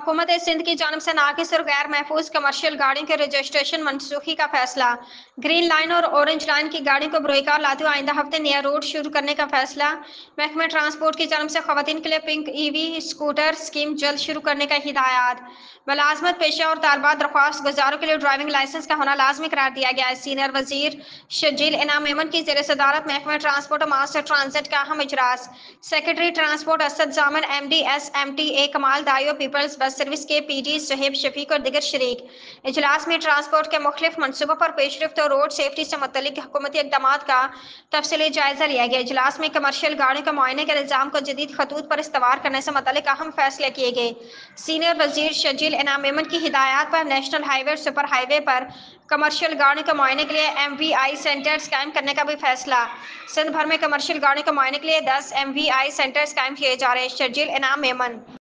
हुकूमत सिंध की जानिब से नाकिस और गैर महफूज कमर्शियल गाड़ियों के रजिस्ट्रेशन मनसूखी का फैसला। ग्रीन लाइन और ऑरेंज लाइन की गाड़ियों को बरोकार लाते हुए आइंदा हफ्ते नया रूट शुरू करने का फैसला। महकमा ट्रांसपोर्ट की जानिब से खवातीन के लिए पिंक ईवी स्कूटर स्कीम जल्द शुरू करने का हिदायत। मुलाजमत पेशा और तालबात दरख्वास्त गुजारों के लिए ड्राइविंग लाइसेंस का होना लाजमी करार दिया गया है। सीनियर वजीर शजील इनाम मेमन की जेर सदारत महकमा ट्रांसपोर्ट और मास्टर ट्रांजिट का अहम इजलास। सेक्रेटरी ट्रांसपोर्ट असद जामिन MD SMTA कमाल दायो पीपल्स बस सर्विस के PD सुहेब शफीक और दिगर शरीक। इजलास में ट्रांसपोर्ट के मुख्तलिफ मनसूबों पर पेशरफ्त और रोड सेफ्टी से मुतल्लिक हुकूमती इक़दामात का तफसीली जायजा लिया गया। इजलास में कमर्शियल गाड़ियों के मुआयने के निज़ाम को जदीद खतूत पर इस्तवार करने से मुतल्लिक अहम फैसले किए गए। सीनियर वजीर शजील इनाम मेमन की हिदायत पर नेशनल हाईवे और सुपर हाईवे पर कमर्शियल गाड़ियों के मुआयने के लिए MVI सेंटर्स कायम करने का भी फैसला। सिंध भर में कमर्शियल गाड़ियों के मुआयने के लिए 10 MVI सेंटर्स कायम किए जा रहे हैं। शजील इनाम मेमन।